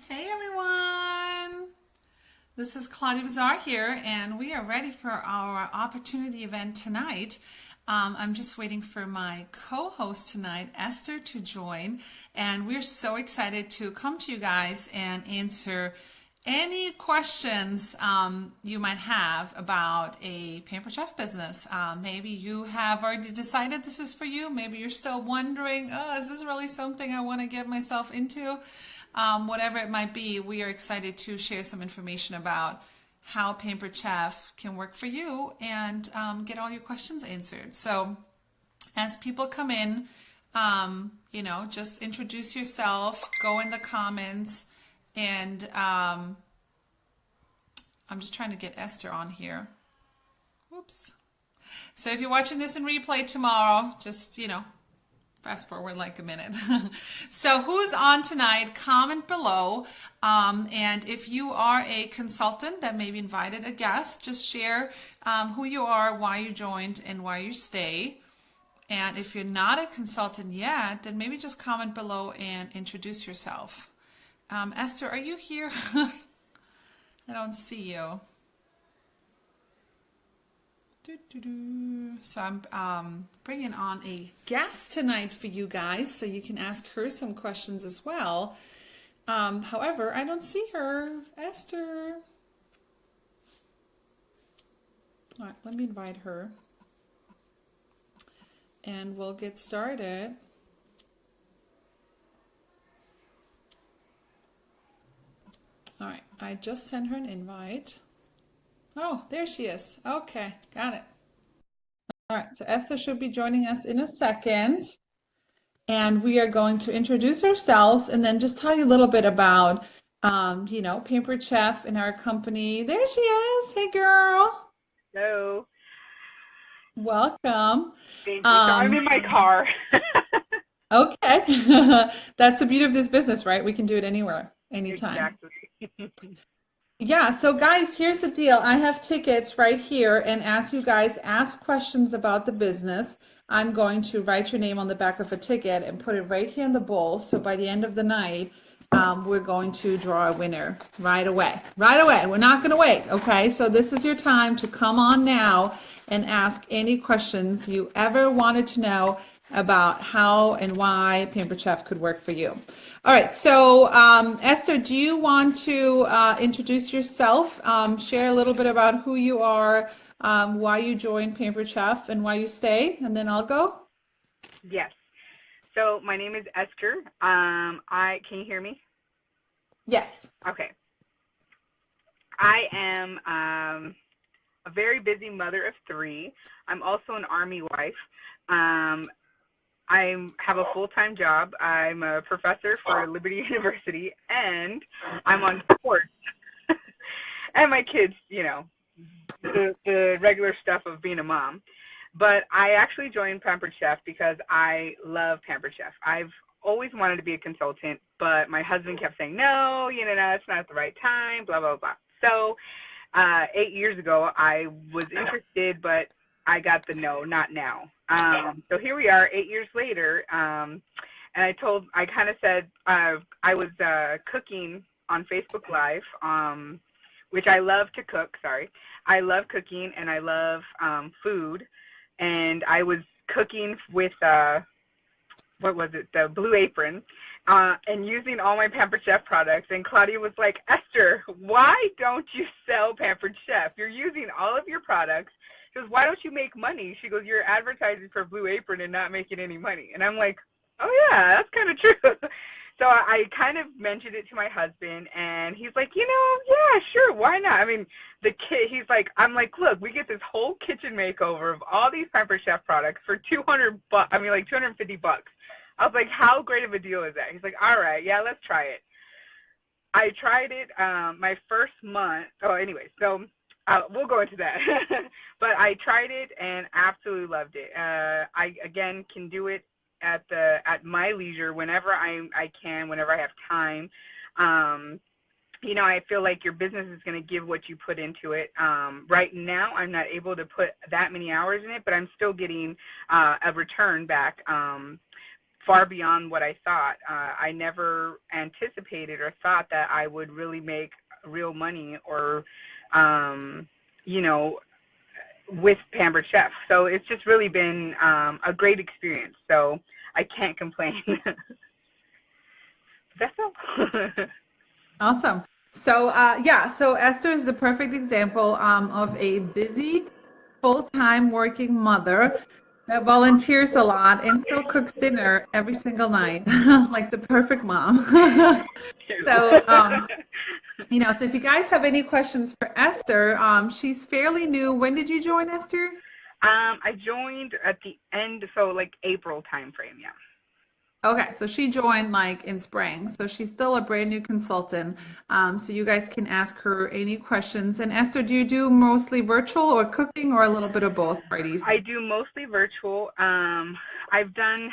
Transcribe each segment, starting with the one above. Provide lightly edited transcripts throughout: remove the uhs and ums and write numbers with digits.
Hey everyone! This is Claudia Bazar here, and we are ready for our opportunity event tonight. I'm just waiting for my co-host tonight, Esther, to join, and we're so excited to come to you guys and answer any questions you might have about a Pampered Chef business. Maybe you have already decided this is for you. Maybe you're still wondering, oh, is this really something I want to get myself into? Whatever it might be, we are excited to share some information about how Pampered Chef can work for you and get all your questions answered. So as people come in, just introduce yourself, go in the comments, and I'm just trying to get Esther on here. Whoops. So if you're watching this in replay tomorrow, just, fast forward like a minute. So who's on tonight? Comment below. And if you are a consultant that maybe invited a guest, just share who you are, why you joined, and why you stay. And if you're not a consultant yet, then maybe just comment below and introduce yourself. Esther, are you here? I don't see you. So I'm bringing on a guest tonight for you guys, so you can ask her some questions as well. However, I don't see her. Esther. All right, let me invite her. And we'll get started. All right, I just sent her an invite. Oh, there she is. Okay, got it. All right, so Esther should be joining us in a second. And we are going to introduce ourselves and then just tell you a little bit about, Pampered Chef and our company. There she is. Hey, girl. Hello. Welcome. Thank you. So I'm in my car. Okay. That's the beauty of this business, right? We can do it anywhere, anytime. Exactly. Yeah, so guys, here's the deal. I have tickets right here, and as you guys ask questions about the business, I'm going to write your name on the back of a ticket and put it right here in the bowl. So by the end of the night, we're going to draw a winner right away. Right away. We're not going to wait, okay? So this is your time to come on now and ask any questions you ever wanted to know about how and why Pampered Chef could work for you. All right, so Esther, do you want to introduce yourself, share a little bit about who you are, why you joined Pampered Chef, and why you stay, and then I'll go? Yes. So my name is Esther. Can you hear me? Yes. Okay. I am a very busy mother of three. I'm also an Army wife. I have a full-time job. I'm a professor for Liberty University, and I'm on sports. And my kids, the regular stuff of being a mom. But I actually joined Pampered Chef because I love Pampered Chef. I've always wanted to be a consultant, but my husband kept saying, no, it's not the right time, blah, blah, blah. So 8 years ago, I was interested, but I got the no, not now. So here we are 8 years later, and I kind of said I was cooking on Facebook Live, which I love to cook, I love cooking, and I love food, and I was cooking with, the Blue Apron, and using all my Pampered Chef products, and Claudia was like, Esther, why don't you sell Pampered Chef? You're using all of your products. She goes, why don't you make money? She goes, you're advertising for Blue Apron and not making any money. And I'm like, oh yeah, that's kind of true. So I kind of mentioned it to my husband, and he's like, yeah, sure, why not? I mean, I'm like, look, we get this whole kitchen makeover of all these Pampered Chef products for $250. I was like, how great of a deal is that? He's like, all right, yeah, let's try it. I tried it my first month. Oh, anyway, so we'll go into that. But I tried it and absolutely loved it. I, again, can do it at my leisure whenever I can, whenever I have time. I feel like your business is going to give what you put into it. Right now, I'm not able to put that many hours in it, but I'm still getting a return back far beyond what I thought. I never anticipated or thought that I would really make real money or, you know, with Pampered Chef. So it's just really been a great experience. So I can't complain. That's all. Awesome. So, yeah, so Esther is the perfect example of a busy, full-time working mother that volunteers a lot and still cooks dinner every single night, like the perfect mom. So, so if you guys have any questions for Esther, she's fairly new. When did you join, Esther? I joined at the end, so like April timeframe, yeah. Okay, so she joined like in spring, so she's still a brand new consultant. So you guys can ask her any questions. And Esther, do you do mostly virtual or cooking or a little bit of both parties? I do mostly virtual. I've done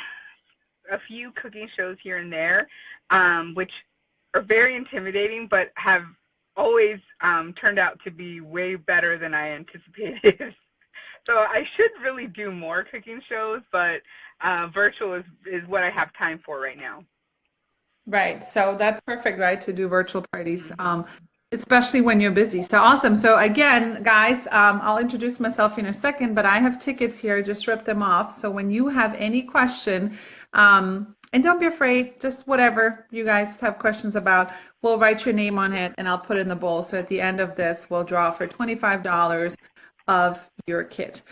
a few cooking shows here and there, which are very intimidating, but have always turned out to be way better than I anticipated. So I should really do more cooking shows, but virtual is what I have time for right now. Right. So that's perfect, right, to do virtual parties, especially when you're busy. So awesome. So again, guys, I'll introduce myself in a second, but I have tickets here. Just rip them off. So when you have any question, and don't be afraid, just whatever you guys have questions about, we'll write your name on it and I'll put it in the bowl. So at the end of this, we'll draw for $25 of your kit.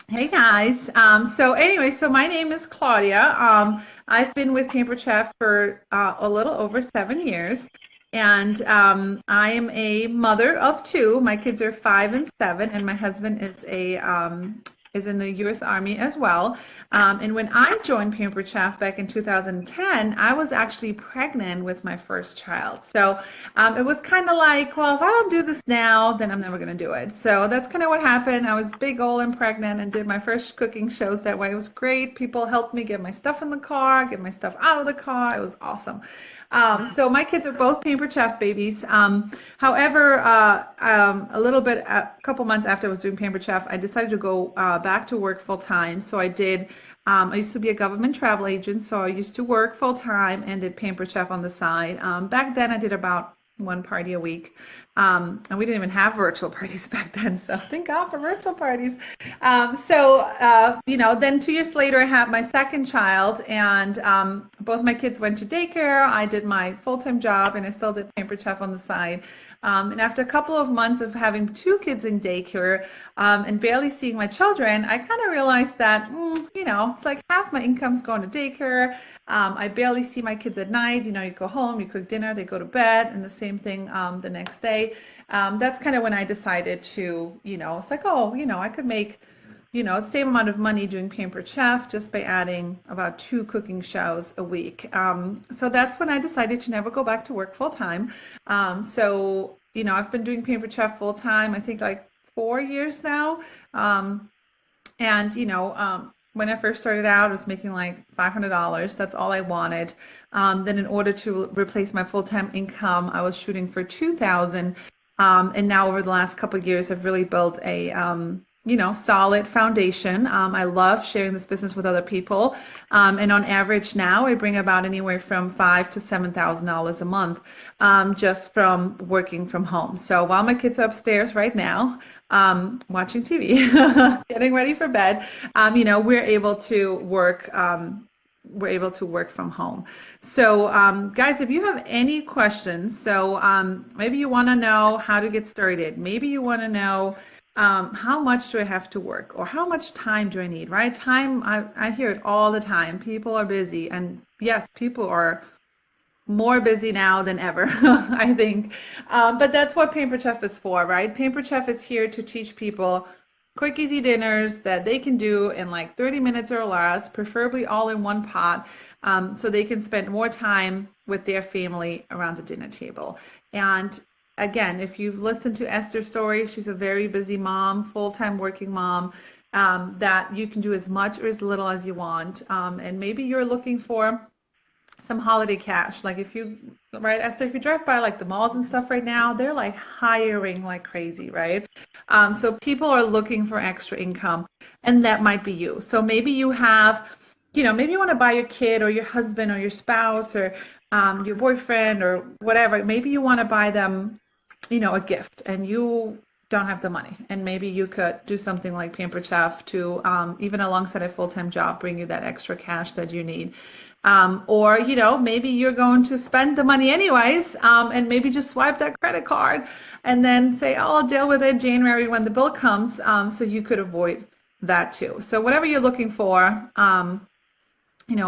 Hey guys. So anyway, so my name is Claudia. I've been with Pampered Chef for a little over 7 years, and I am a mother of two. My kids are 5 and 7, and my husband is in the U.S. Army as well. And when I joined Pampered Chef back in 2010, I was actually pregnant with my first child. So it was kind of like, well, if I don't do this now, then I'm never going to do it. So that's kind of what happened. I was big old and pregnant and did my first cooking shows that way. It was great. People helped me get my stuff in the car, get my stuff out of the car. It was awesome. So my kids are both Pampered Chef babies. However, a couple months after I was doing Pampered Chef, I decided to go back to work full time. So I used to be a government travel agent, so I used to work full time and did Pampered Chef on the side. Back then, I did about one party a week. And we didn't even have virtual parties back then, so thank God for virtual parties. Then 2 years later, I had my second child, and both my kids went to daycare. I did my full-time job, and I still did Pampered Chef on the side. And after a couple of months of having two kids in daycare and barely seeing my children, I kind of realized that, it's like half my income's going to daycare. I barely see my kids at night. You go home, you cook dinner, they go to bed, and the same thing the next day. That's kind of when I decided to, it's like, I could make the same amount of money doing Pampered Chef just by adding about 2 cooking shows a week. So that's when I decided to never go back to work full time. I've been doing Pampered Chef full time, I think like 4 years now. When I first started out, I was making like $500. That's all I wanted. Then in order to replace my full-time income, I was shooting for $2,000. And now over the last couple of years, I've really built a solid foundation. I love sharing this business with other people. And on average now, I bring about anywhere from $5,000 to $7,000 a month just from working from home. So while my kids are upstairs right now, watching TV, getting ready for bed, we're able to work. We're able to work from home. So guys, if you have any questions, maybe you want to know how to get started. Maybe you want to know how much do I have to work, or how much time do I need, right? Time, I hear it all the time. People are busy, and yes, people are more busy now than ever, I think. But that's what Pampered Chef is for, right? Pampered Chef is here to teach people quick, easy dinners that they can do in like 30 minutes or less, preferably all in one pot, so they can spend more time with their family around the dinner table. And again, if you've listened to Esther's story, she's a very busy mom, full-time working mom, that you can do as much or as little as you want. And maybe you're looking for some holiday cash. Like right, Esther, if you drive by like the malls and stuff right now, they're like hiring like crazy, right? So people are looking for extra income, and that might be you. So maybe you have maybe you want to buy your kid or your husband or your spouse or your boyfriend or whatever. Maybe you want to buy them, a gift and you don't have the money. And maybe you could do something like Pampered Chef to, even alongside a full-time job, bring you that extra cash that you need. Or, maybe you're going to spend the money anyways, and maybe just swipe that credit card and then say, oh, I'll deal with it January when the bill comes. So you could avoid that too. So whatever you're looking for,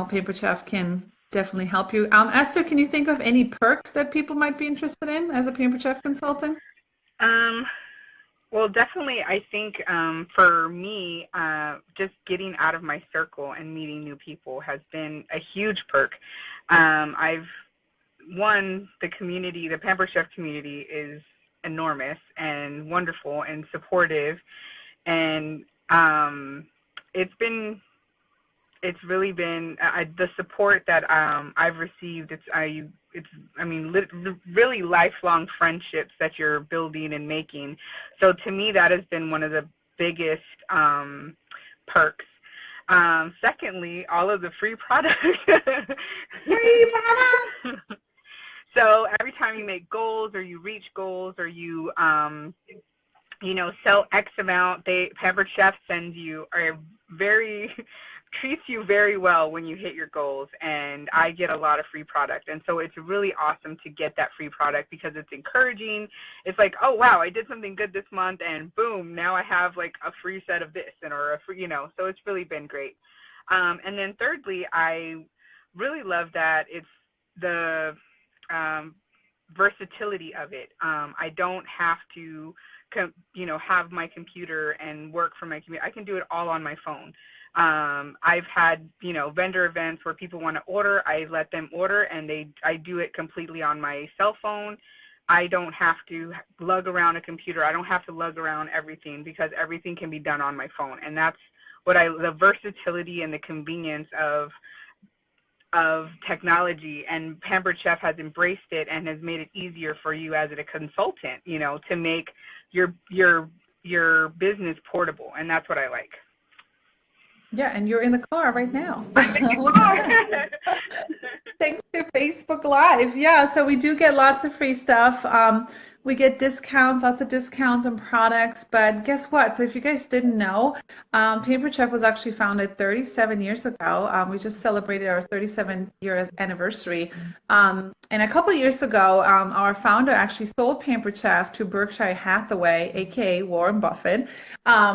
Paper Chef can definitely help you. Esther, can you think of any perks that people might be interested in as a Paper Chef consultant? Um, well, definitely, I think for me, just getting out of my circle and meeting new people has been a huge perk. I've the community, the Pamper Chef community is enormous and wonderful and supportive, and it's been it's really been the support that I've received. Really lifelong friendships that you're building and making. So to me, that has been one of the biggest perks. Secondly, all of the free products. Free product. So every time you make goals or you reach goals or you sell X amount, Pampered Chef sends you treats you very well when you hit your goals, and I get a lot of free product. And so it's really awesome to get that free product because it's encouraging. It's like, oh wow, I did something good this month and boom, now I have like a free set of this or a free, so it's really been great. And then thirdly, I really love that it's the versatility of it. I don't have to have my computer and work from my computer. I can do it all on my phone. I've had, vendor events where people want to order. I let them order and I do it completely on my cell phone. I don't have to lug around a computer. I don't have to lug around everything because everything can be done on my phone. And that's the versatility and the convenience of technology, and Pampered Chef has embraced it and has made it easier for you as a consultant, to make your business portable. And that's what I like. Yeah, and you're in the car right now. Look at that. Thanks to Facebook Live. Yeah, so we do get lots of free stuff. We get discounts, lots of discounts on products. But guess what? So if you guys didn't know, Paper Chef was actually founded 37 years ago. We just celebrated our 37-year anniversary. And a couple of years ago, our founder actually sold Pamper Chef to Berkshire Hathaway, aka Warren Buffett.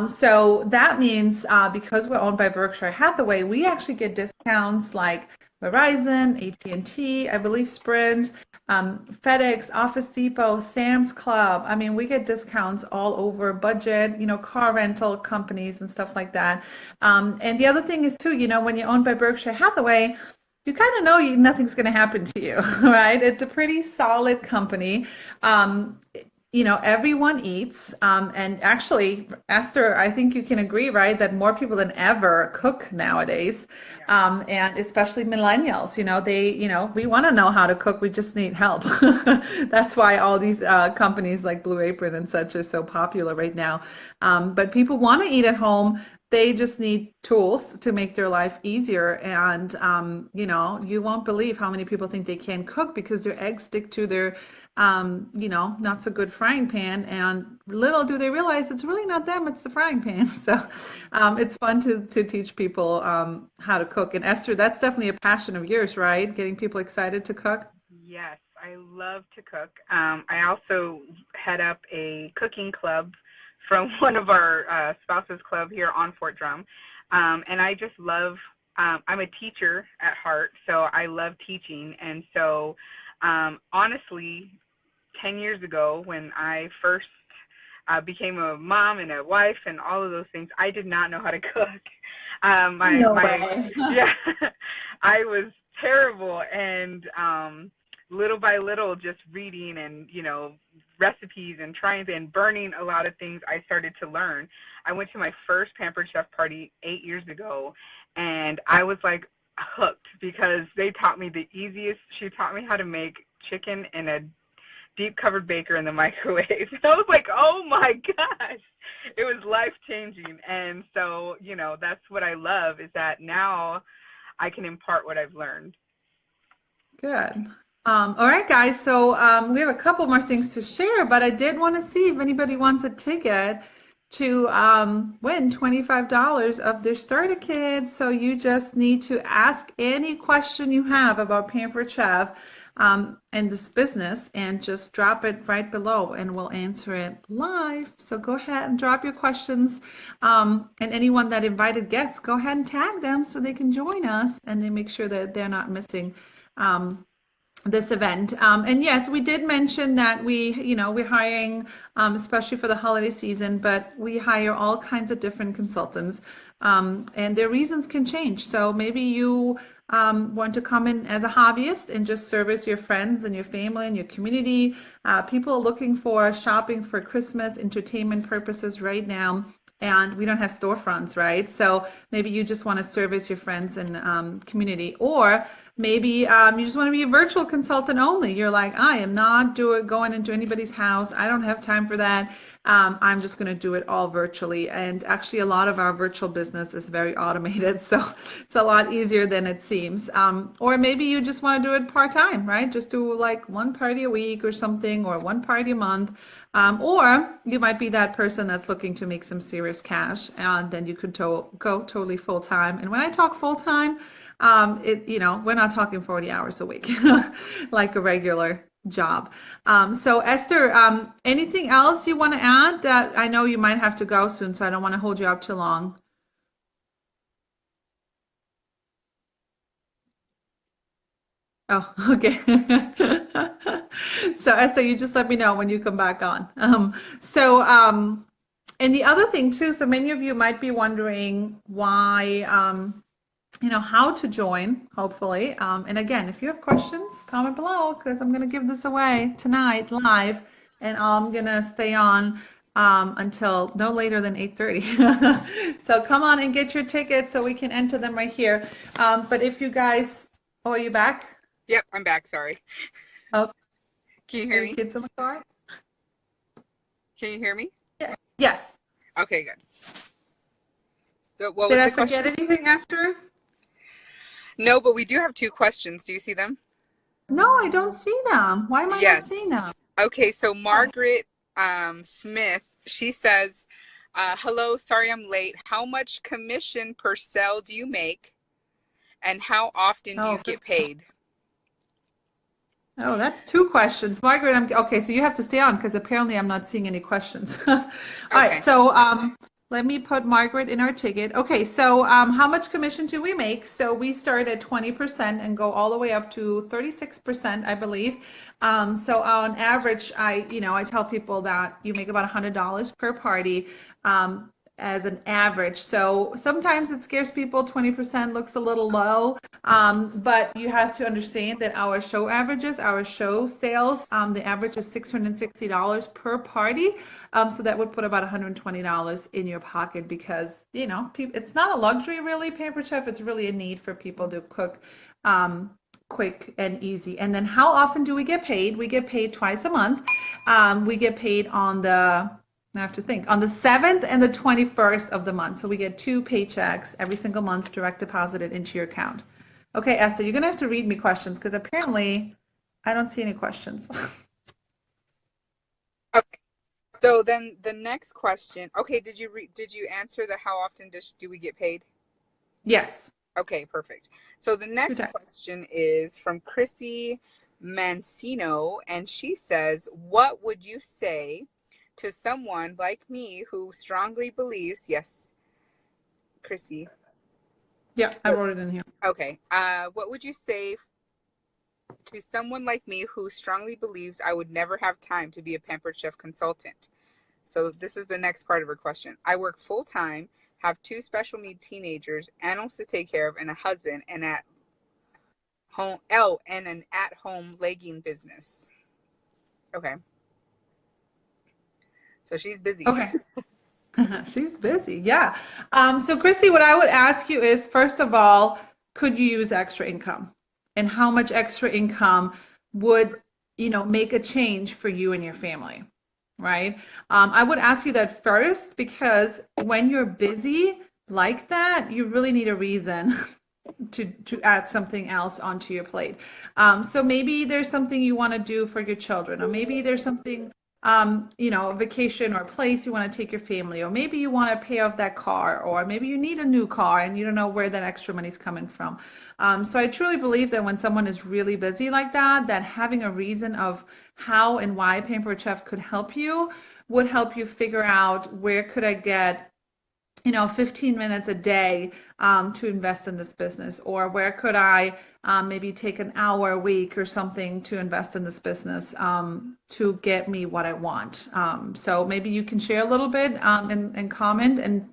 So that means because we're owned by Berkshire Hathaway, we actually get discounts like Verizon, AT&T, I believe Sprint, FedEx, Office Depot, Sam's Club. I mean, we get discounts all over budget, car rental companies and stuff like that. And the other thing is too, when you're owned by Berkshire Hathaway, you kind of know nothing's going to happen to you, right? It's a pretty solid company. Everyone eats. And actually, Esther, I think you can agree, right, that more people than ever cook nowadays. And especially millennials, we want to know how to cook. We just need help. That's why all these companies like Blue Apron and such are so popular right now. But people want to eat at home. They just need tools to make their life easier. And, you won't believe how many people think they can't cook because their eggs stick to their not so good frying pan, and little do they realize it's really not them, it's the frying pan. So it's fun to teach people how to cook. And Esther, that's definitely a passion of yours, right? Getting people excited to cook? Yes, I love to cook. I also head up a cooking club from one of our spouses club here on Fort Drum. And I just love, I'm a teacher at heart, so I love teaching. And so honestly, 10 years ago, when I first became a mom and a wife and all of those things, I did not know how to cook. Yeah, I was terrible. And little by little, just reading and, recipes and trying and burning a lot of things, I started to learn. I went to my first Pampered Chef party 8 years ago, and I was like hooked because they taught me the easiest. She taught me how to make chicken in a deep covered baker in the microwave. And I was like, oh my gosh, it was life changing. And so, that's what I love is that now I can impart what I've learned. Good. All right, guys. So we have a couple more things to share, but I did want to see if anybody wants a ticket to win $25 of their starter kit. So you just need to ask any question you have about Pampered Chef and this business and just drop it right below and we'll answer it live. So go ahead and drop your questions. And anyone that invited guests, go ahead and tag them so they can join us and then make sure that they're not missing this event. And yes, we did mention that we're hiring, especially for the holiday season, but we hire all kinds of different consultants, and their reasons can change. So maybe you want to come in as a hobbyist and just service your friends and your family and your community. People are looking for shopping for Christmas entertainment purposes right now. And we don't have storefronts, right? So maybe you just want to service your friends and community, or maybe you just want to be a virtual consultant only. You're like, I am not going into anybody's house. I don't have time for that. I'm just going to do it all virtually. And actually, a lot of our virtual business is very automated, so it's a lot easier than it seems. Or maybe you just want to do it part-time, right? Just do like one party a week or something, or one party a month. Or you might be that person that's looking to make some serious cash, and then you could go totally full-time. And when I talk full-time, we're not talking 40 hours a week, like a regular job. So Esther, anything else you want to add? That I know you might have to go soon, so I don't want to hold you up too long. Oh, okay. So Esther, you just let me know when you come back on. And the other thing too, so many of you might be wondering why, how to join, hopefully. And again, if you have questions, comment below because I'm going to give this away tonight live, and I'm going to stay on until no later than 8:30. So come on and get your tickets so we can enter them right here. But if you guys, are you back? Yep, I'm back. Sorry. Oh, Can you hear me? kids in the car? Can you hear me? Yeah. Yes. Okay, good. So what Did was I the question? forget anything, Esther? No, but we do have two questions. Do you see them? No, I don't see them. Why am I not seeing Yes. them? Okay, so Margaret Smith, she says, hello, sorry I'm late. How much commission per sale do you make? And how often do you get paid? Oh, that's two questions. Margaret, okay, so you have to stay on because apparently I'm not seeing any questions. All right, so let me put Margaret in our ticket. Okay, so how much commission do we make? So we start at 20% and go all the way up to 36%, I believe. So on average, I tell people that you make about $100 per party. As an average. So sometimes it scares people. 20% looks a little low, but you have to understand that our show averages, our show sales, the average is $660 per party. So that would put about $120 in your pocket because, it's not a luxury really, Pampered Chef. It's really a need for people to cook quick and easy. And then how often do we get paid? We get paid twice a month. We get paid I have to think, on the 7th and the 21st of the month. So we get 2 paychecks every single month direct deposited into your account. Okay, Esther, you're going to have to read me questions because apparently I don't see any questions. Okay. So then the next question, okay, did you answer the how often do we get paid? Yes. Okay, perfect. So the next question is from Chrissy Mancino, and she says, what would you say to someone like me who strongly believes, yes, Chrissy. Yeah, I wrote it in here. Okay. What would you say to someone like me who strongly believes I would never have time to be a Pampered Chef consultant? So this is the next part of her question. I work full time, have 2 special need teenagers, animals to take care of, and a husband, and an at-home legging business. Okay. So she's busy. Okay. She's busy. Yeah. So Chrissy, what I would ask you is, first of all, could you use extra income? And how much extra income would, make a change for you and your family? Right? I would ask you that first because when you're busy like that, you really need a reason to add something else onto your plate. So maybe there's something you want to do for your children, or maybe there's something, a vacation or a place you want to take your family, or maybe you want to pay off that car, or maybe you need a new car and you don't know where that extra money's coming from. So I truly believe that when someone is really busy like that, that having a reason of how and why Pampered Chef could help you would help you figure out where could I get 15 minutes a day to invest in this business, or where could I maybe take an hour a week or something to invest in this business to get me what I want. So maybe you can share a little bit and comment and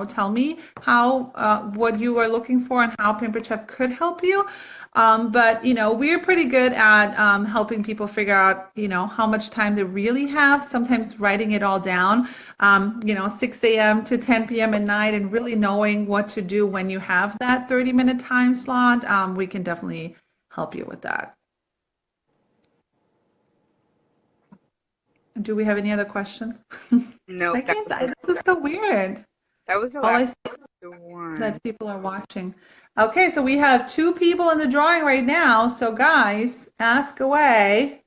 tell me how what you are looking for and how Pampered Chef could help you. But we're pretty good at helping people figure out how much time they really have. Sometimes writing it all down, 6 a.m. to 10 p.m. at night, and really knowing what to do when you have that 30-minute time slot. We can definitely help you with that. Do we have any other questions? I Nope, can't. This is so weird. that was the All I last see one. that people are watching. Okay, so we have two people in the drawing right now. So guys, ask away,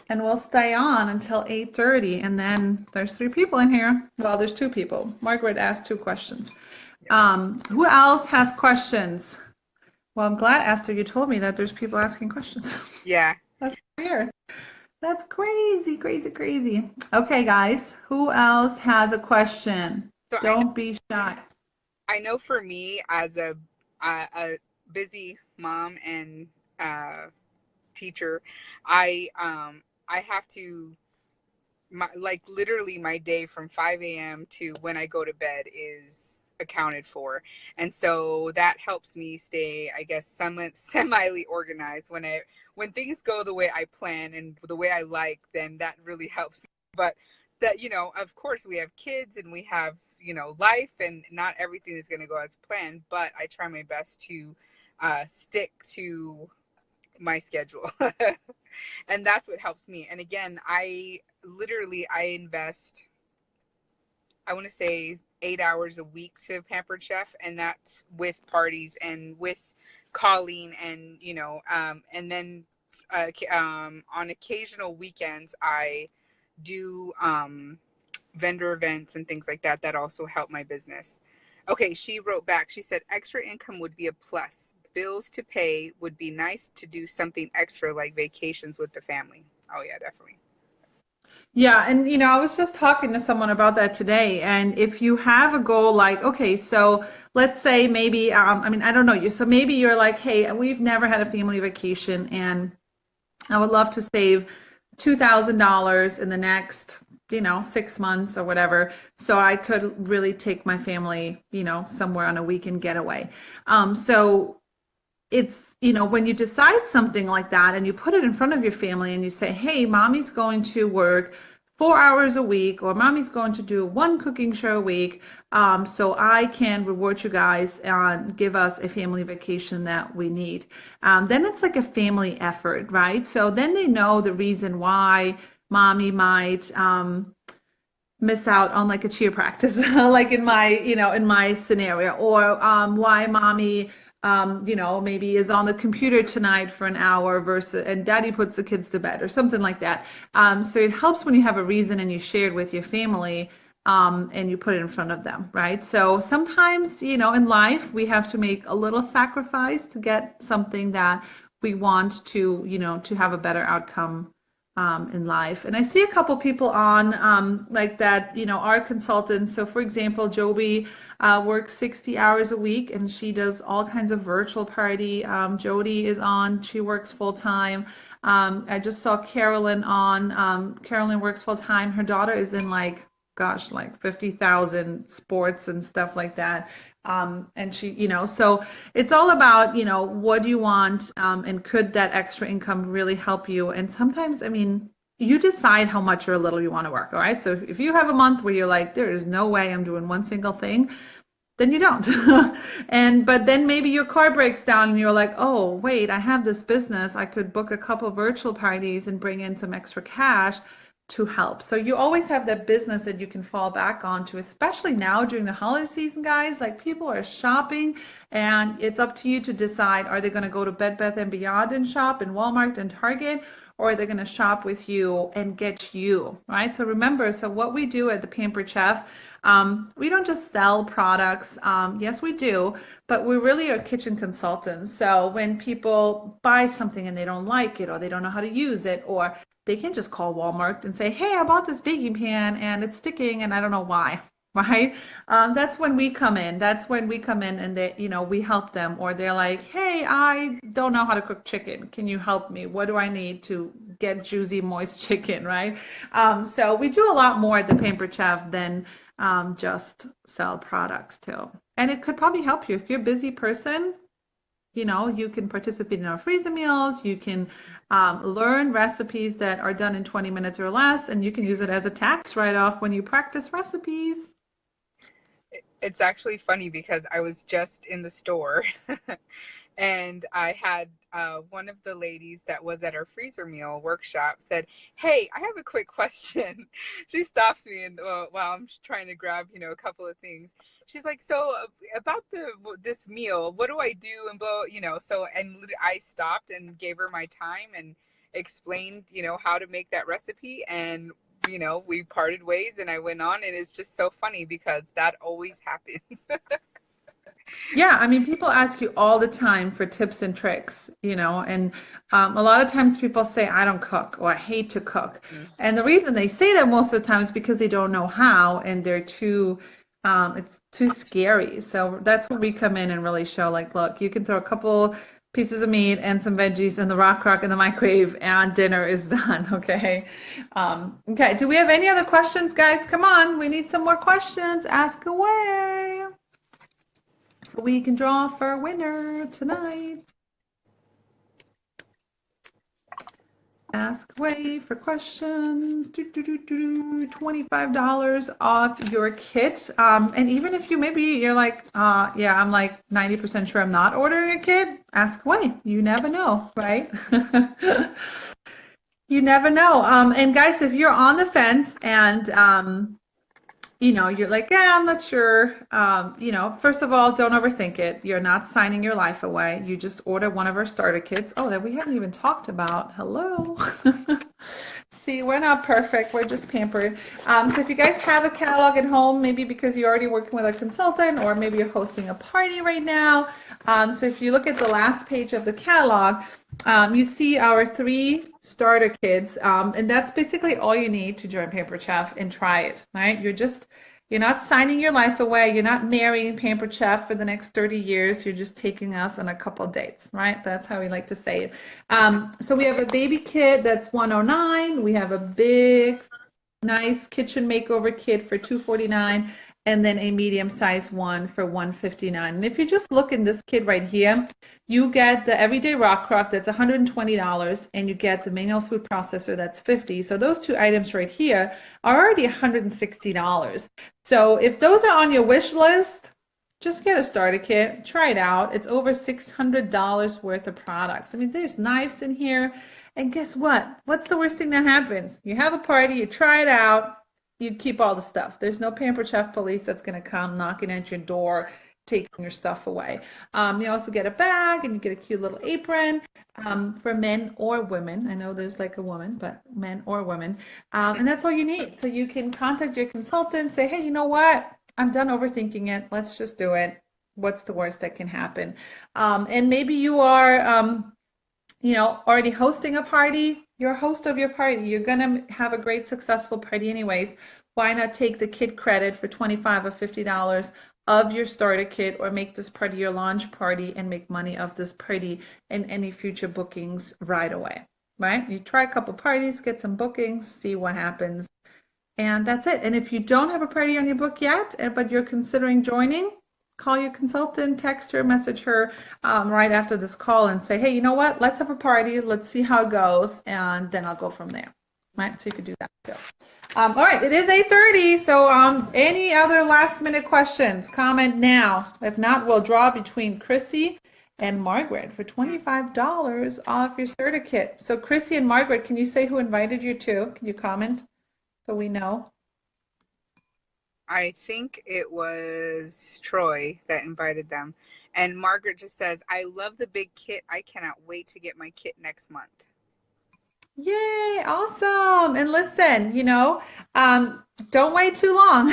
and we'll stay on until 8:30. And then there's three people in here. Well, there's two people. Margaret asked two questions. Who else has questions? Well, I'm glad, Esther, you told me that there's people asking questions. Yeah. That's weird. That's crazy, crazy, crazy. Okay, guys, who else has a question? So Don't be shy. I know for me as a busy mom and teacher, I have to like literally my day from 5 a.m. to when I go to bed is accounted for, and so that helps me stay, I guess, semi organized. When things go the way I plan and the way I like, then that really helps. But that, of course we have kids and we have life, and not everything is going to go as planned, but I try my best to stick to my schedule. And that's what helps me. And again, I invest, I want to say 8 hours a week to Pampered Chef, and that's with parties and with calling, and and then on occasional weekends I do vendor events and things like that also help my business. Okay, she wrote back. She said extra income would be a plus. Bills to pay would be nice to do something extra like vacations with the family. Oh yeah, definitely. Yeah, and I was just talking to someone about that today. And if you have a goal like, okay, so let's say maybe, I don't know you, so maybe you're like, hey, we've never had a family vacation, and I would love to save $2,000 in the next, 6 months or whatever, so I could really take my family, somewhere on a weekend getaway. So it's, when you decide something like that and you put it in front of your family and you say, hey, mommy's going to work 4 hours a week, or mommy's going to do one cooking show a week, so I can reward you guys and give us a family vacation that we need. Then it's like a family effort, right? So then they know the reason why mommy might miss out on like a cheer practice, like in my scenario, or why mommy, maybe is on the computer tonight for an hour versus, and daddy puts the kids to bed or something like that. So it helps when you have a reason and you share it with your family, and you put it in front of them, right? So sometimes, in life, we have to make a little sacrifice to get something that we want to have a better outcome in life. And I see a couple people on like that, are consultants. So for example, Joby works 60 hours a week, and she does all kinds of virtual party. Jody is on, she works full time. I just saw Carolyn on. Carolyn works full time. Her daughter is in like 50,000 sports and stuff like that. And she, so it's all about, what do you want, and could that extra income really help you? And sometimes, you decide how much or little you want to work, all right? So if you have a month where you're like, there is no way I'm doing one single thing, then you don't. But then maybe your car breaks down and you're like, oh, wait, I have this business. I could book a couple virtual parties and bring in some extra cash. to help. So you always have that business that you can fall back onto, especially now during the holiday season, guys. Like people are shopping, and it's up to you to decide, are they going to go to Bed Bath and Beyond and shop in Walmart and Target, or they're going to shop with you and get you, right? So remember, so what we do at the Pampered Chef, we don't just sell products. Yes, we do, but we really are kitchen consultants. So when people buy something and they don't like it, or they don't know how to use it, or they can just call Walmart and say, hey, I bought this baking pan and it's sticking and I don't know why, right? That's when we come in. That's when we come in and they, we help them. Or they're like, hey, I don't know how to cook chicken. Can you help me? What do I need to get juicy, moist chicken, right? So we do a lot more at the Pampered Chef than just sell products too. And it could probably help you if you're a busy person. You can participate in our freezer meals. You can learn recipes that are done in 20 minutes or less, and you can use it as a tax write-off when you practice recipes. It's actually funny because I was just in the store and I had one of the ladies that was at our freezer meal workshop said, hey, I have a quick question. She stops me and while I'm trying to grab, a couple of things. She's like, so about this meal, what do I do? And and I stopped and gave her my time and explained, how to make that recipe. And we parted ways and I went on, and it's just so funny because that always happens. Yeah, I mean, people ask you all the time for tips and tricks, and a lot of times people say, I don't cook, or I hate to cook. And the reason they say that most of the time is because they don't know how, and it's too scary. So that's when we come in and really show, like, look, you can throw a couple pieces of meat and some veggies in the rock in the microwave, and dinner is done, okay? Okay, do we have any other questions, guys? Come on, we need some more questions. Ask away. So we can draw for a winner tonight. Ask away for questions. $25 off your kit. And even if you're like, yeah, I'm like 90% sure I'm not ordering a kit, ask away. You never know, right? You never know. And guys, if you're on the fence and you're like, yeah, I'm not sure. First of all, don't overthink it. You're not signing your life away. You just order one of our starter kits. Oh, that we haven't even talked about. Hello. See, we're not perfect. We're just pampered. So if you guys have a catalog at home, maybe because you're already working with a consultant, or maybe you're hosting a party right now. So if you look at the last page of the catalog, you see our 3 starter kits, and that's basically all you need to join Pampered Chef and try it, right? You're not signing your life away. You're not marrying Pampered Chef for the next 30 years. You're just taking us on a couple dates, right? That's how we like to say it. So we have a baby kit that's $109. We have a big, nice kitchen makeover kit for $249. And then a medium-sized one for $159. And if you just look in this kit right here, you get the everyday rock crock that's $120, and you get the manual food processor that's $50. So those 2 items right here are already $160. So if those are on your wish list, just get a starter kit, try it out. It's over $600 worth of products. I mean, there's knives in here, and guess what? What's the worst thing that happens? You have a party, you try it out, you keep all the stuff. There's no Pampered Chef police that's going to come knocking at your door, taking your stuff away. You also get a bag, and you get a cute little apron for men or women. I know there's like a woman, but men or women. And that's all you need. So you can contact your consultant, say, hey, you know what? I'm done overthinking it. Let's just do it. What's the worst that can happen? And maybe you are already hosting a party. You're a host of your party. You're going to have a great, successful party anyways. Why not take the kit credit for $25 or $50 of your starter kit, or make this party your launch party and make money off this party and any future bookings right away, right? You try a couple parties, get some bookings, see what happens, and that's it. And if you don't have a party on your book yet, but you're considering joining, call your consultant, text her, message her right after this call and say, hey, you know what? Let's have a party. Let's see how it goes. And then I'll go from there. Right? So you could do that too. All right. It is 8:30. So any other last minute questions? Comment now. If not, we'll draw between Chrissy and Margaret for $25 off your starter kit. So Chrissy and Margaret, can you say who invited you to? Can you comment? so we know? I think it was Troy that invited them. And Margaret just says, I love the big kit. I cannot wait to get my kit next month. Yay, awesome. And listen, um, don't wait too long.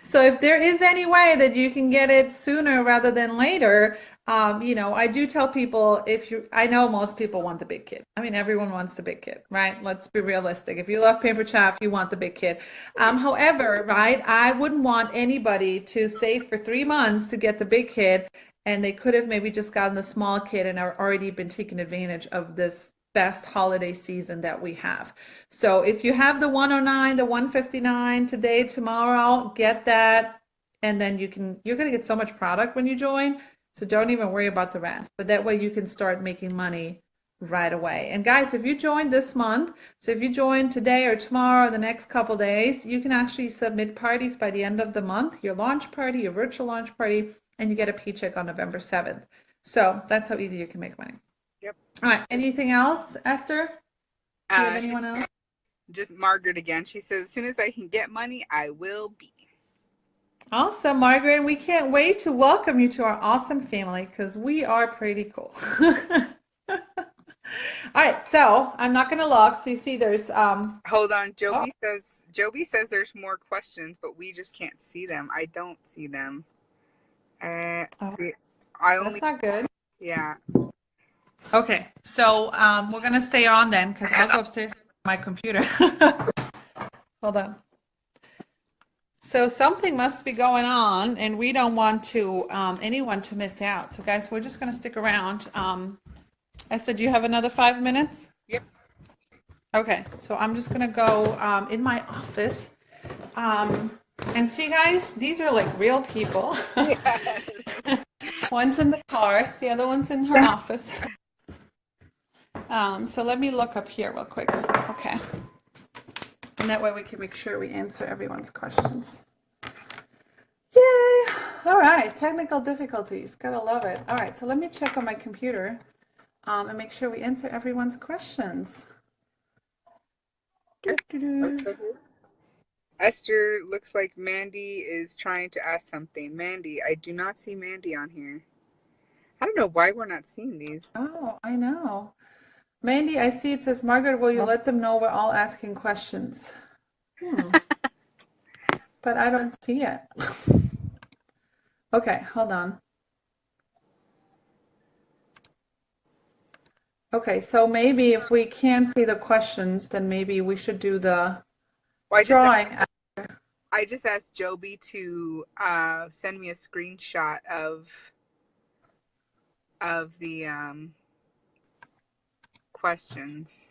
So if there is any way that you can get it sooner rather than later, I do tell people I know most people want the big kit. I mean, everyone wants the big kit, right? Let's be realistic. If you love Pampered Chef, you want the big kit. However, right, I wouldn't want anybody to save for 3 months to get the big kit, and they could have maybe just gotten the small kit and are already been taking advantage of this best holiday season that we have. So if you have the 109, the 159 today, tomorrow, get that. And then you're going to get so much product when you join. So don't even worry about the rest. But that way you can start making money right away. And guys, if you join this month, so if you join today or tomorrow or the next couple days, you can actually submit parties by the end of the month, your launch party, your virtual launch party, and you get a paycheck on November 7th. So that's how easy you can make money. Yep. All right. Anything else, Esther? Do you have anyone else? Just Margaret again. She says, as soon as I can get money, I will be. Awesome, Margaret. We can't wait to welcome you to our awesome family because we are pretty cool. All right. So I'm not going to look. So you see there's Hold on. Joby says there's more questions, but we just can't see them. I don't see them. That's not good. Yeah. Okay, so we're gonna stay on then because I'll go upstairs to my computer. Hold on. So something must be going on, and we don't want to anyone to miss out. So guys, we're just gonna stick around. Esther, do you have another 5 minutes? Yep. Okay, so I'm just gonna go in my office. And see, guys, these are like real people. One's in the car, the other one's in her office. So let me look up here real quick. Okay. And that way we can make sure we answer everyone's questions. Yay! All right, technical difficulties. Gotta love it. All right, so let me check on my computer and make sure we answer everyone's questions. Esther, looks like Mandy is trying to ask something. Mandy, I do not see Mandy on here. I don't know why we're not seeing these. Oh, I know. Mandy, I see it says, Margaret, will you let them know we're all asking questions? But I don't see it. Okay, hold on. Okay, so maybe if we can't see the questions, then maybe we should do the drawing. I just asked Joby to send me a screenshot of the questions.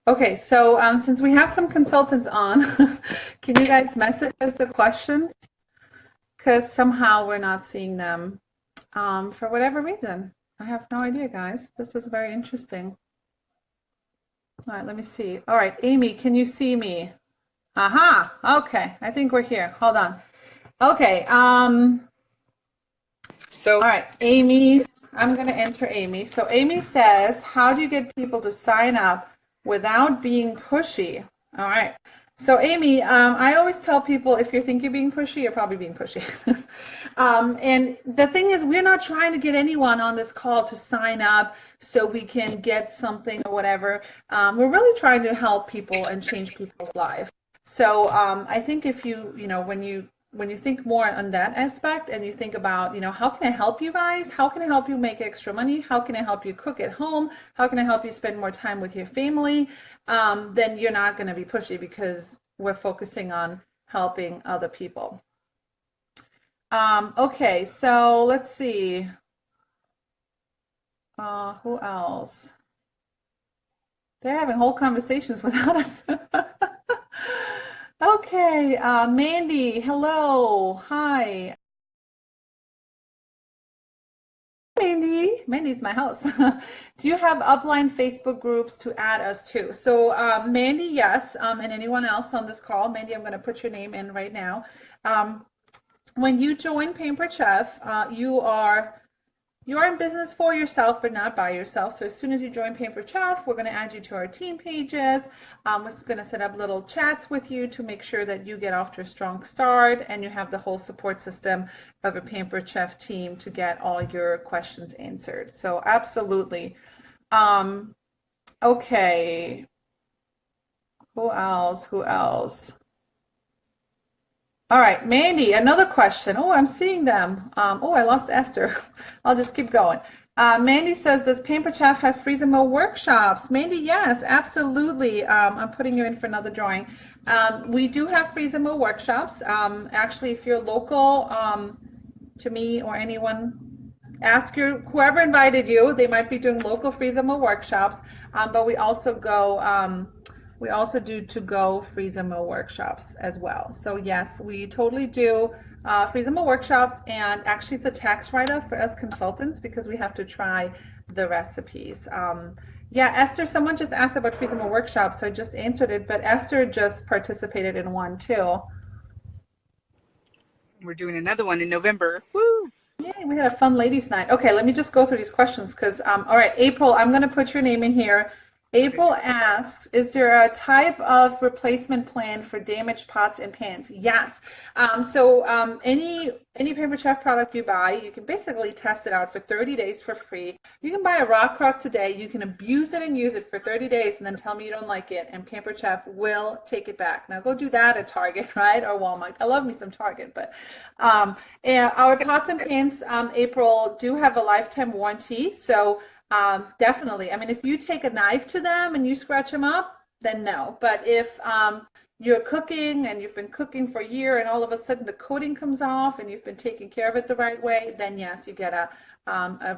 Okay, so since we have some consultants on, can you guys message us the questions? Because somehow we're not seeing them for whatever reason. I have no idea, guys. This is very interesting. All right, let me see. All right, Amy, can you see me? Aha, okay. I think we're here. Hold on. Okay. So, all right, Amy, I'm going to enter Amy. So Amy says, how do you get people to sign up without being pushy? All right. So Amy, I always tell people if you think you're being pushy, you're probably being pushy. And the thing is, we're not trying to get anyone on this call to sign up so we can get something or whatever. We're really trying to help people and change people's lives. So I think if when you think more on that aspect and you think about, how can I help you guys? How can I help you make extra money? How can I help you cook at home? How can I help you spend more time with your family? Then you're not going to be pushy because we're focusing on helping other people. Okay, so let's see. Who else? They're having whole conversations without us. Okay, Mandy, hello, hi. Mandy's my host. Do you have upline Facebook groups to add us to? So Mandy, yes, and anyone else on this call, Mandy, I'm going to put your name in right now. When you join Pampered Chef, you are you're in business for yourself, but not by yourself. So as soon as you join Pampered Chef, we're going to add you to our team pages. We're going to set up little chats with you to make sure that you get off to a strong start and you have the whole support system of a Pampered Chef team to get all your questions answered. So absolutely. Okay. Who else? Who else? All right, Mandy, another question. Oh, I'm seeing them. Oh, I lost Esther. I'll just keep going. Mandy says, does Pampered Chef have freeze and mold workshops? Mandy, yes, absolutely. I'm putting you in for another drawing. We do have freeze and mold workshops. Actually, if you're local to me or anyone, ask your whoever invited you. They might be doing local freeze and mold workshops, but we also do to-go freeze and mold workshops as well. So yes, we totally do freeze and mold workshops, and actually it's a tax write-off for us consultants because we have to try the recipes. Yeah, Esther, someone just asked about freeze and mold workshops, so I just answered it, but Esther just participated in one too. We're doing another one in November. Woo! Yay, we had a fun ladies' night. Okay, let me just go through these questions because, all right, April, I'm going to put your name in here. April asks, is there a type of replacement plan for damaged pots and pans? Yes. Any Pampered Chef product you buy, you can basically test it out for 30 days for free. You can buy a rock crock today. You can abuse it and use it for 30 days and then tell me you don't like it, and Pampered Chef will take it back. Now go do that at Target, right, or Walmart. I love me some Target, but and our pots and pans, April, do have a lifetime warranty. So definitely. I mean, if you take a knife to them and you scratch them up, then no. But if you're cooking and you've been cooking for a year and all of a sudden the coating comes off and you've been taking care of it the right way, then yes, you get a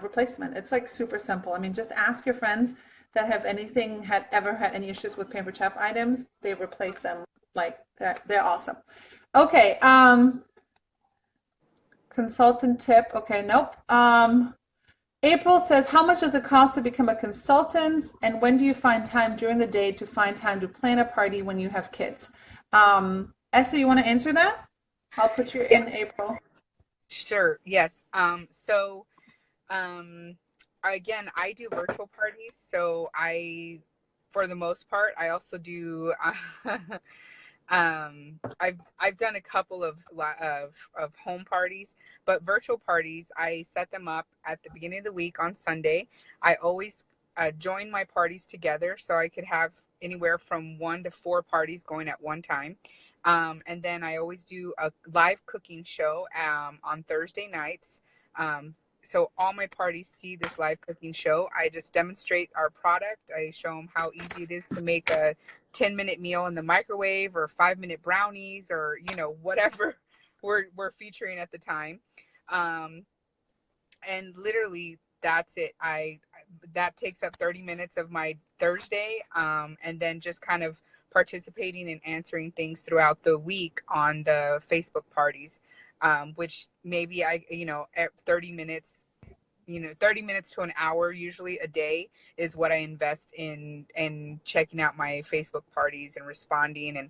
replacement. It's like super simple. I mean, just ask your friends that have ever had any issues with Pampered Chef items. They replace them like that. They're awesome. Okay. Consultant tip. Okay, nope. April says, how much does it cost to become a consultant, and when do you find time during the day to find time to plan a party when you have kids? Esther, you want to answer that? I'll put you in, April. Sure. Yes. Again, I do virtual parties, so for the most part, I also do. I've done a couple of home parties, but virtual parties, I set them up at the beginning of the week on Sunday. I always join my parties together so I could have anywhere from 1 to 4 parties going at one time. And then I always do a live cooking show on Thursday nights. So all my parties see this live cooking show. I just demonstrate our product. I show them how easy it is to make a 10-minute meal in the microwave, or 5-minute brownies, or whatever we're featuring at the time. And literally that's it. That takes up 30 minutes of my Thursday, and then just kind of participating and answering things throughout the week on the Facebook parties, which maybe at 30 minutes, 30 minutes to an hour usually a day is what I invest in checking out my Facebook parties and responding and,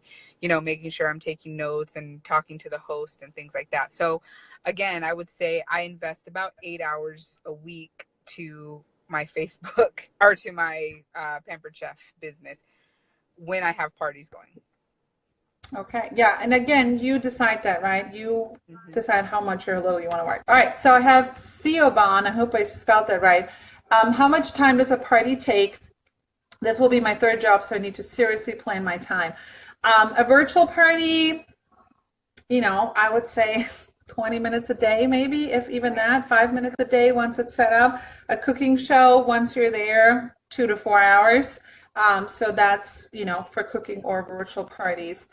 making sure I'm taking notes and talking to the host and things like that. So again, I would say I invest about 8 hours a week to my Facebook or to my Pampered Chef business when I have parties going. Okay, yeah, and again, you decide that, right? You decide how much or little you want to work. All right, so I have Siobhan, I hope I spelled that right. How much time does a party take? This will be my third job, so I need to seriously plan my time. A virtual party, I would say 20 minutes a day, maybe, if even that, 5 minutes a day once it's set up. A cooking show, once you're there, 2 to 4 hours. So that's, for cooking or virtual parties.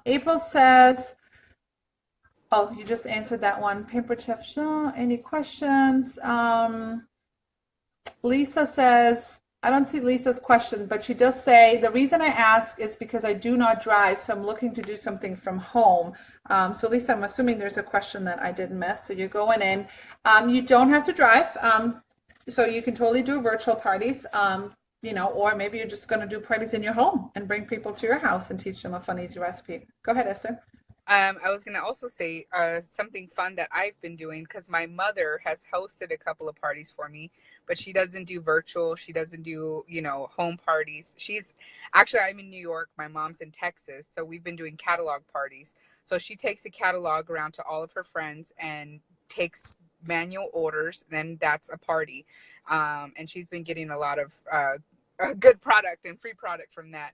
April says, oh, you just answered that one. Pampered Chef Jean, any questions? Lisa says, I don't see Lisa's question, but she does say, the reason I ask is because I do not drive, so I'm looking to do something from home. So Lisa, I'm assuming there's a question that I didn't miss, so you're going in. You don't have to drive, so you can totally do virtual parties. Or maybe you're just going to do parties in your home and bring people to your house and teach them a fun, easy recipe. Go ahead, Esther. I was going to also say something fun that I've been doing because my mother has hosted a couple of parties for me, but she doesn't do virtual. She doesn't do, home parties. She's actually, I'm in New York. My mom's in Texas. So we've been doing catalog parties. So she takes a catalog around to all of her friends and takes manual orders. Then that's a party. And she's been getting a lot of a good product and free product from that.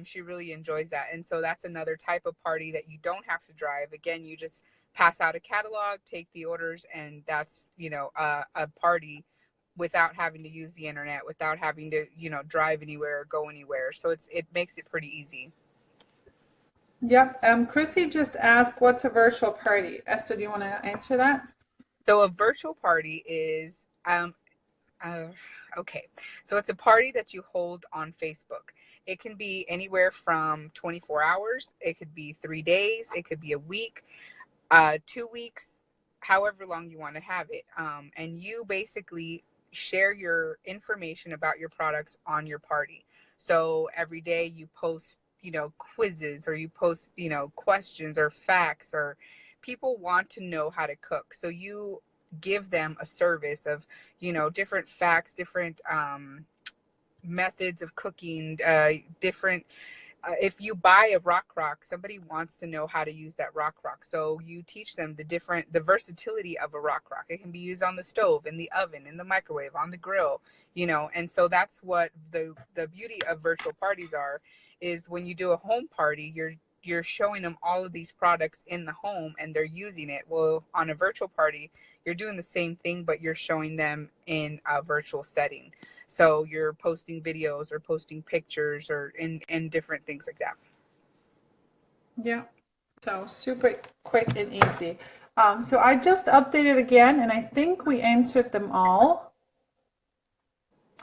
She really enjoys that. And so that's another type of party that you don't have to drive. Again, you just pass out a catalog, take the orders, and that's, a party without having to use the internet, without having to, drive anywhere or go anywhere. So it makes it pretty easy. Yep. Chrissy just asked, what's a virtual party? Esther, do you want to answer that? So a virtual party is Uh, okay. So it's a party that you hold on Facebook. It can be anywhere from 24 hours. It could be 3 days. It could be a week, 2 weeks, however long you want to have it. And you basically share your information about your products on your party. So every day you post, quizzes, or you post, questions or facts, or people want to know how to cook. So you give them a service of, different facts, different methods of cooking, different if you buy a rock, somebody wants to know how to use that rock. So you teach them the versatility of a rock. It can be used on the stove, in the oven, in the microwave, on the grill, and so that's what the beauty of virtual parties is when you do a home party, you're showing them all of these products in the home and they're using it. Well, on a virtual party, you're doing the same thing, but you're showing them in a virtual setting. So you're posting videos or posting pictures or in different things like that. Yeah. So super quick and easy. So I just updated again, and I think we answered them all.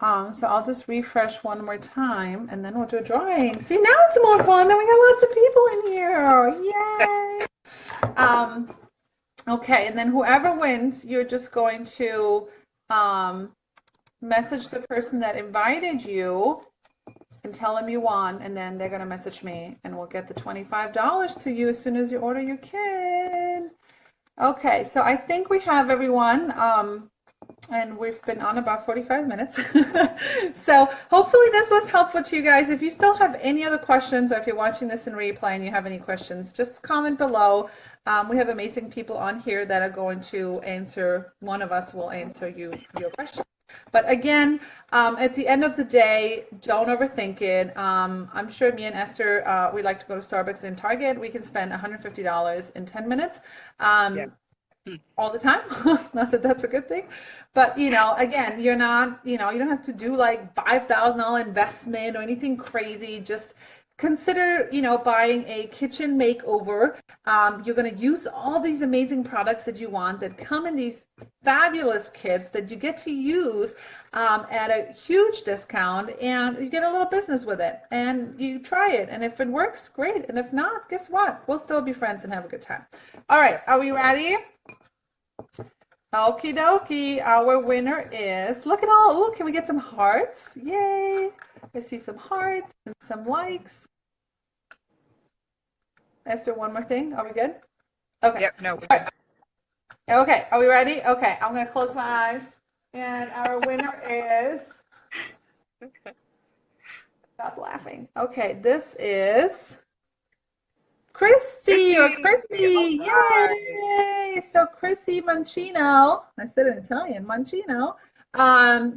So I'll just refresh one more time, and then we'll do a drawing. See, now it's more fun. Now we got lots of people in here. Yay! Okay, and then whoever wins, you're just going to message the person that invited you and tell them you won, and then they're going to message me, and we'll get the $25 to you as soon as you order your kit. Okay, so I think we have everyone. And we've been on about 45 minutes. So hopefully this was helpful to you guys. If you still have any other questions, or if you're watching this in replay and you have any questions, just comment below. We have amazing people on here that are going to answer. One of us will answer your question. But again, at the end of the day, don't overthink it. I'm sure me and Esther, we like to go to Starbucks and Target. We can spend $150 in 10 minutes. Yeah. All the time. Not that that's a good thing, but again, you're not, you don't have to do like $5,000 investment or anything crazy. Just consider, buying a kitchen makeover. You're going to use all these amazing products that you want that come in these fabulous kits that you get to use at a huge discount, and you get a little business with it, and you try it, and if it works, great, and if not, guess what? We'll still be friends and have a good time. All right, are we ready? Okie dokie, our winner is, look at all, ooh, can we get some hearts? Yay! I see some hearts and some likes. Esther, one more thing, are we good? Okay. Yep, no, we're good. Okay, are we ready? Okay, I'm gonna close my eyes, and our winner is, stop laughing. Okay, this is Christy, or Christy, yay! So Chrissy Mancino, I said in Italian, Mancino,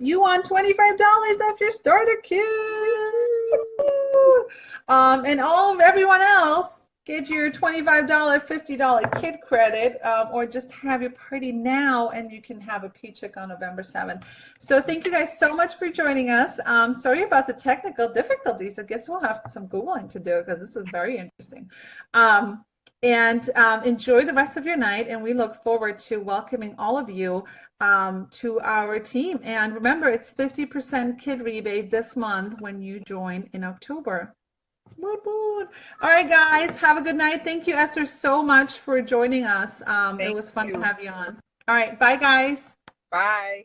you won $25 off your starter kit. And everyone else, get your $25, $50 kid credit, or just have your party now, and you can have a paycheck on November 7th. So thank you guys so much for joining us. Sorry about the technical difficulties. I guess we'll have some Googling to do because this is very interesting. And enjoy the rest of your night, and we look forward to welcoming all of you to our team. And remember, it's 50% kid rebate this month when you join in October. All right, guys, have a good night. Thank you, Esther, so much for joining us. It was fun to have you on. All right, bye, guys. Bye.